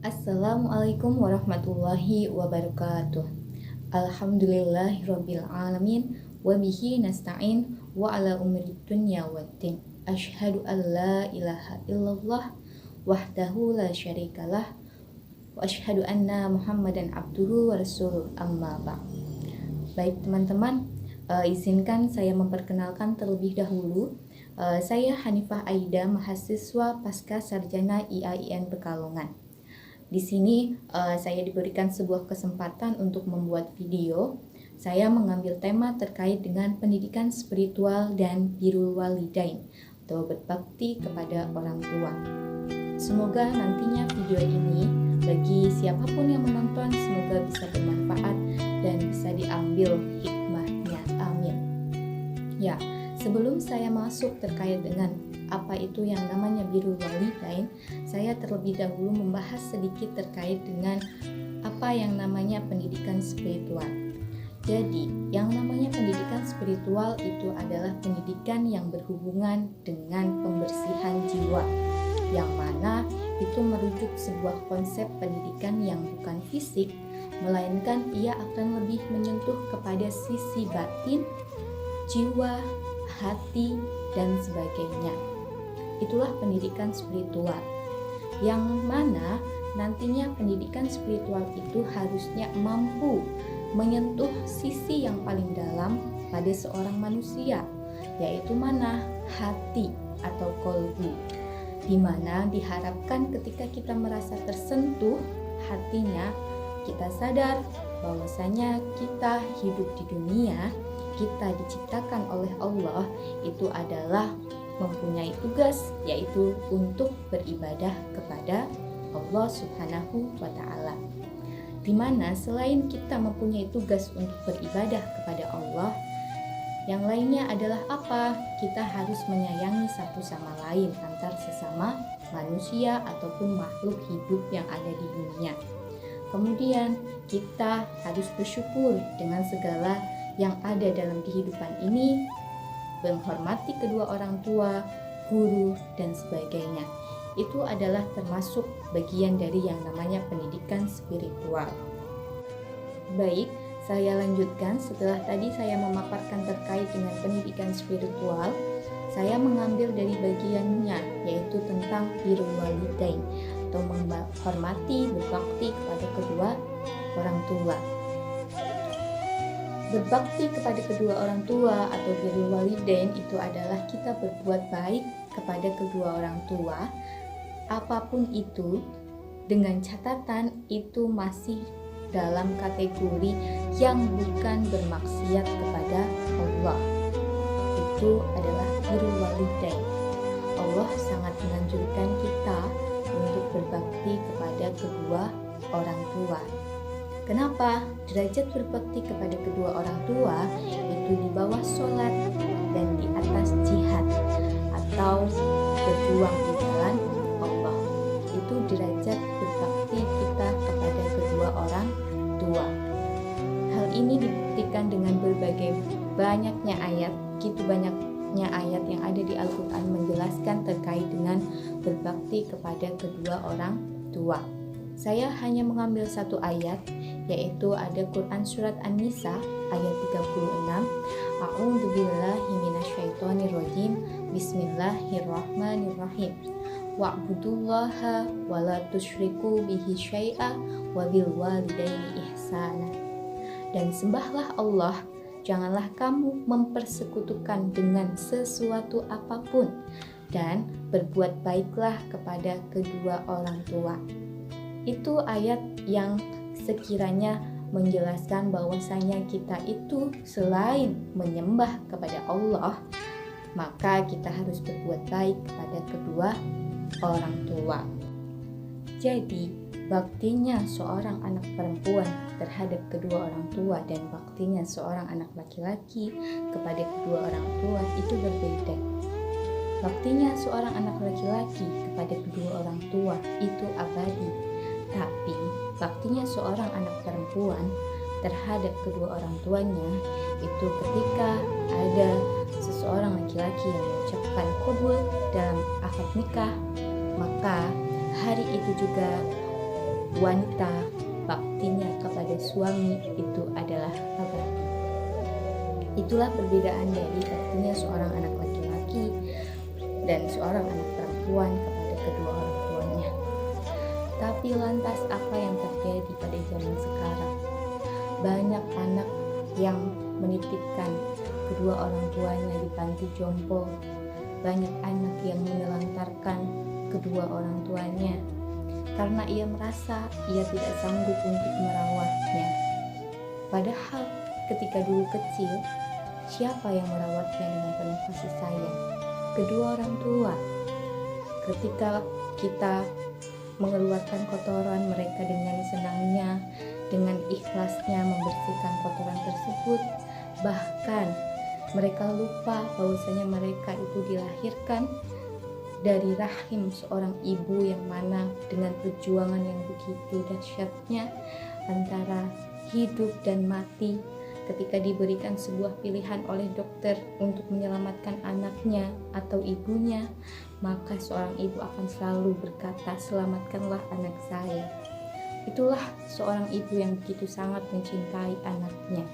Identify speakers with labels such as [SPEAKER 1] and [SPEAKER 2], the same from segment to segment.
[SPEAKER 1] Assalamualaikum warahmatullahi wabarakatuh. Alhamdulillahirabbil alamin wa bihi nasta'in wa ala umuri dunya waddin. Asyhadu an la ilaha illallah wahdahu la syarikalah wa asyhadu anna Muhammadan abduhu wa rasuluh amma ba'd. Baik teman-teman, izinkan saya memperkenalkan terlebih dahulu. Saya Hanifah Aida, mahasiswa pasca sarjana IAIN Pekalongan. Di sini saya diberikan sebuah kesempatan untuk membuat video. Saya mengambil tema terkait dengan pendidikan spiritual dan birrul walidain atau berbakti kepada orang tua. Semoga nantinya video ini bagi siapapun yang menonton semoga bisa bermanfaat dan bisa diambil hikmahnya. Amin. Ya, sebelum saya masuk terkait dengan apa itu yang namanya birrul walidain, saya terlebih dahulu membahas sedikit terkait dengan apa yang namanya pendidikan spiritual. Jadi, yang namanya pendidikan spiritual itu adalah pendidikan yang berhubungan dengan pembersihan jiwa, yang mana itu merujuk sebuah konsep pendidikan yang bukan fisik, melainkan ia akan lebih menyentuh kepada sisi batin, jiwa, hati, dan sebagainya. Itulah pendidikan spiritual, yang mana nantinya pendidikan spiritual itu harusnya mampu menyentuh sisi yang paling dalam pada seorang manusia, yaitu mana? Hati atau kolbu, di mana diharapkan ketika kita merasa tersentuh hatinya, kita sadar bahwasanya kita hidup di dunia, kita diciptakan oleh Allah itu adalah mempunyai tugas, yaitu untuk beribadah kepada Allah Subhanahu wa Ta'ala. Dimana selain kita mempunyai tugas untuk beribadah kepada Allah, yang lainnya adalah apa? Kita harus menyayangi satu sama lain antar sesama manusia ataupun makhluk hidup yang ada di dunia. Kemudian kita harus bersyukur dengan segala yang ada dalam kehidupan ini, menghormati kedua orang tua, guru, dan sebagainya. Itu adalah termasuk bagian dari yang namanya pendidikan spiritual. Baik, saya lanjutkan. Setelah tadi saya memaparkan terkait dengan pendidikan spiritual, saya mengambil dari bagiannya, yaitu tentang birrul walidain atau menghormati, berbakti kepada kedua orang tua. Berbakti kepada kedua orang tua atau birrul walidain itu adalah kita berbuat baik kepada kedua orang tua, apapun itu, dengan catatan itu masih dalam kategori yang bukan bermaksiat kepada Allah. Itu adalah birrul walidain. Allah sangat menganjurkan kita untuk berbakti kepada kedua orang tua. Kenapa? Derajat berbakti kepada kedua orang tua itu di bawah sholat dan di atas jihad atau berjuang di jalan Allah. Itu derajat berbakti kita kepada kedua orang tua. Hal ini dibuktikan dengan berbagai banyaknya ayat, begitu banyaknya ayat yang ada di Al-Quran menjelaskan terkait dengan berbakti kepada kedua orang tua. Saya hanya mengambil satu ayat, yaitu ada Quran surat An-Nisa ayat 36. A'udzubillahi minasyaitonirrajim. Bismillahirrahmanirrahim. Wa'budullaha wa la tusyriku bihi syai'a wa bil walidaini ihsana. Dan sembahlah Allah, janganlah kamu mempersekutukan dengan sesuatu apapun, dan berbuat baiklah kepada kedua orang tua. Itu ayat yang sekiranya menjelaskan bahwasanya kita itu selain menyembah kepada Allah, maka kita harus berbuat baik kepada kedua orang tua. Jadi, baktinya seorang anak perempuan terhadap kedua orang tua dan baktinya seorang anak laki-laki kepada kedua orang tua itu berbeda. Baktinya seorang anak laki-laki kepada kedua orang tua itu abadi. Tapi baktinya seorang anak perempuan terhadap kedua orang tuanya itu ketika ada seseorang laki-laki yang mengucapkan qabul dalam akad nikah, maka hari itu juga wanita baktinya kepada suami itu adalah abadi. Itulah perbedaan dari baktinya seorang anak laki-laki dan seorang anak perempuan kepada kedua orang tuanya. Tapi lantas apa yang terjadi pada zaman sekarang? Banyak anak yang menitipkan kedua orang tuanya di panti jompo. Banyak anak yang menelantarkan kedua orang tuanya karena ia merasa ia tidak sanggup untuk merawatnya. Padahal ketika dulu kecil, siapa yang merawatnya dengan penuh kasih sayang? Kedua orang tua. Ketika kita mengeluarkan kotoran, mereka dengan senangnya, dengan ikhlasnya membersihkan kotoran tersebut. Bahkan mereka lupa bahwasanya mereka itu dilahirkan dari rahim seorang ibu yang mana dengan perjuangan yang begitu dahsyatnya antara hidup dan mati. Ketika diberikan sebuah pilihan oleh dokter untuk menyelamatkan anaknya atau ibunya, maka seorang ibu akan selalu berkata, "Selamatkanlah anak saya." Itulah seorang ibu yang begitu sangat mencintai anaknya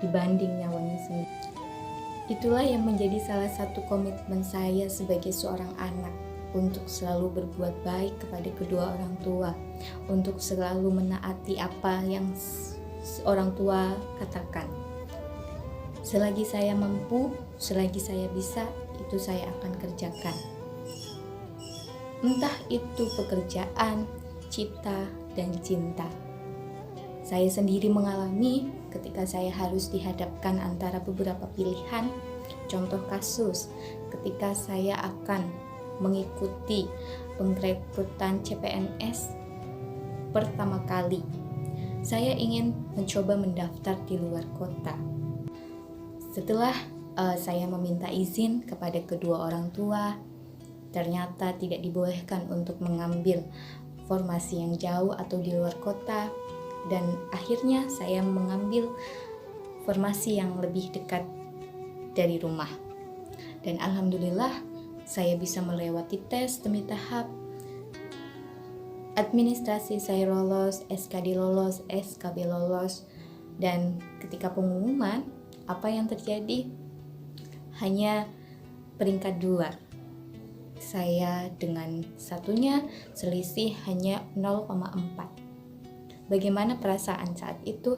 [SPEAKER 1] dibanding nyawanya sendiri. Itulah yang menjadi salah satu komitmen saya sebagai seorang anak, untuk selalu berbuat baik kepada kedua orang tua, untuk selalu menaati apa yang orang tua katakan. Selagi saya mampu, selagi saya bisa, itu saya akan kerjakan. Entah itu pekerjaan, cipta, dan cinta. Saya sendiri mengalami ketika saya harus dihadapkan antara beberapa pilihan. Contoh kasus, ketika saya akan mengikuti pengrekrutan CPNS pertama kali, saya ingin mencoba mendaftar di luar kota. Setelah saya meminta izin kepada kedua orang tua, ternyata tidak dibolehkan untuk mengambil formasi yang jauh atau di luar kota, dan akhirnya saya mengambil formasi yang lebih dekat dari rumah. Dan alhamdulillah saya bisa melewati tes demi tahap. Administrasi saya lolos, SKD lolos, SKB lolos, dan ketika pengumuman, apa yang terjadi? Hanya peringkat 2. Saya dengan satunya selisih hanya 0,4. Bagaimana perasaan saat itu?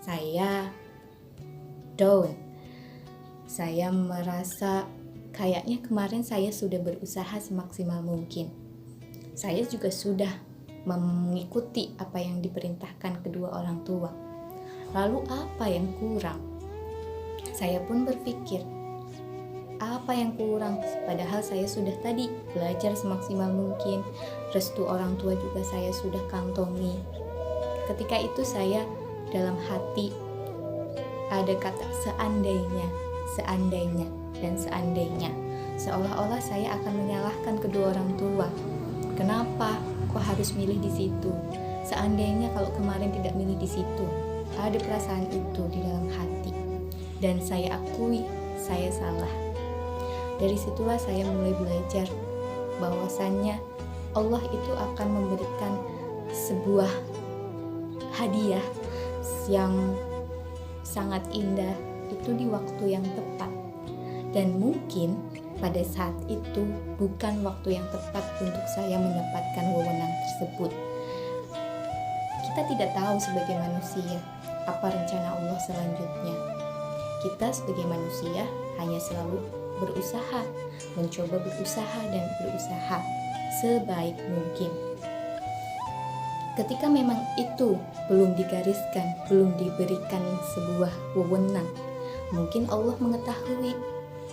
[SPEAKER 1] Saya down. Saya merasa kayaknya kemarin saya sudah berusaha semaksimal mungkin. Saya juga sudah mengikuti apa yang diperintahkan kedua orang tua. Lalu apa yang kurang? Saya pun berpikir, apa yang kurang? Padahal saya sudah tadi belajar semaksimal mungkin. Restu orang tua juga saya sudah kantongi. Ketika itu saya dalam hati ada kata seandainya, dan seandainya. Seolah-olah saya akan menyalahkan kedua orang tua. Kenapa kok harus milih di situ? Seandainya kalau kemarin tidak milih di situ. Ada perasaan itu di dalam hati. Dan saya akui saya salah. Dari situlah saya mulai belajar bahwasannya Allah itu akan memberikan sebuah hadiah yang sangat indah itu di waktu yang tepat. Dan mungkin pada saat itu bukan waktu yang tepat untuk saya mendapatkan wewenang tersebut. Kita tidak tahu sebagai manusia apa rencana Allah selanjutnya. Kita sebagai manusia hanya selalu berusaha, mencoba berusaha dan berusaha sebaik mungkin. Ketika memang itu belum digariskan, belum diberikan sebuah wewenang, mungkin Allah mengetahui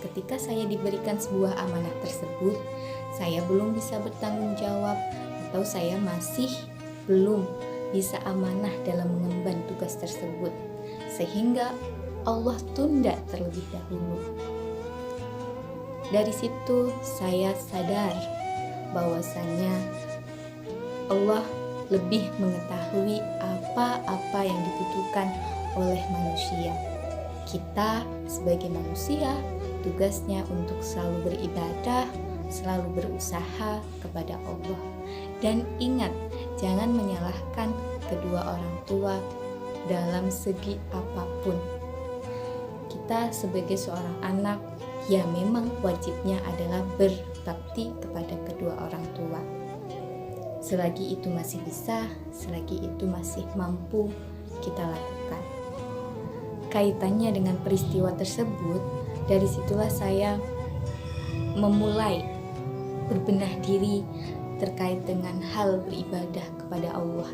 [SPEAKER 1] ketika saya diberikan sebuah amanah tersebut, saya belum bisa bertanggung jawab atau saya masih belum bisa amanah dalam mengemban tugas tersebut, sehingga Allah tunda terlebih dahulu. Dari situ saya sadar bahwasanya Allah lebih mengetahui apa-apa yang dibutuhkan oleh manusia. Kita sebagai manusia tugasnya untuk selalu beribadah, selalu berusaha kepada Allah. Dan ingat, jangan menyalahkan kedua orang tua dalam segi apapun. Kita sebagai seorang anak, ya memang wajibnya adalah berbakti kepada kedua orang tua. Selagi itu masih bisa, selagi itu masih mampu kita lakukan. Kaitannya dengan peristiwa tersebut, dari situlah saya memulai berbenah diri terkait dengan hal beribadah kepada Allah.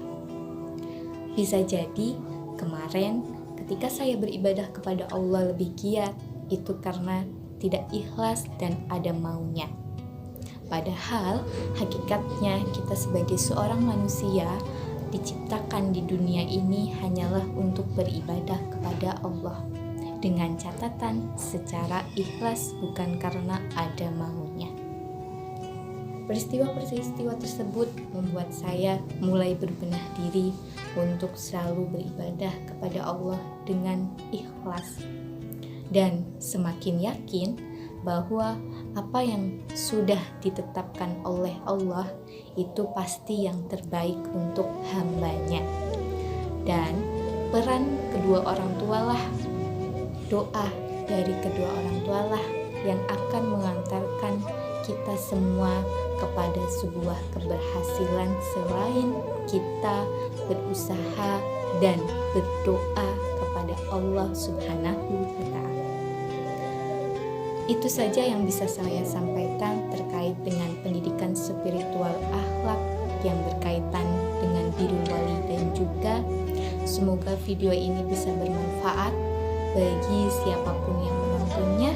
[SPEAKER 1] Bisa jadi kemarin ketika saya beribadah kepada Allah lebih giat, itu karena tidak ikhlas dan ada maunya. Padahal hakikatnya kita sebagai seorang manusia diciptakan di dunia ini hanyalah untuk beribadah kepada Allah, dengan catatan secara ikhlas, bukan karena ada maunya. Peristiwa-peristiwa tersebut membuat saya mulai berbenah diri untuk selalu beribadah kepada Allah dengan ikhlas, dan semakin yakin bahwa apa yang sudah ditetapkan oleh Allah itu pasti yang terbaik untuk hambanya. Dan peran kedua orang tualah, doa dari kedua orang tualah yang akan mengantarkan kita semua kepada sebuah keberhasilan selain kita berusaha dan berdoa kepada Allah Subhanahu wa Ta'ala. Itu saja yang bisa saya sampaikan terkait dengan pendidikan spiritual akhlak yang berkaitan dengan birrul walidain juga. Semoga video ini bisa bermanfaat bagi siapapun yang menontonnya.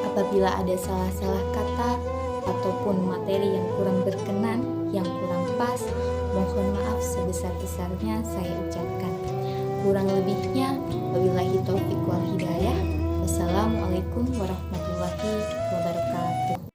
[SPEAKER 1] Apabila ada salah-salah kata ataupun materi yang kurang berkenan, yang kurang pas, mohon maaf sebesar-besarnya saya ucapkan. Kurang lebihnya, wabillahi taufiq wal hidayah. Wassalamualaikum warahmatullahi wabarakatuh.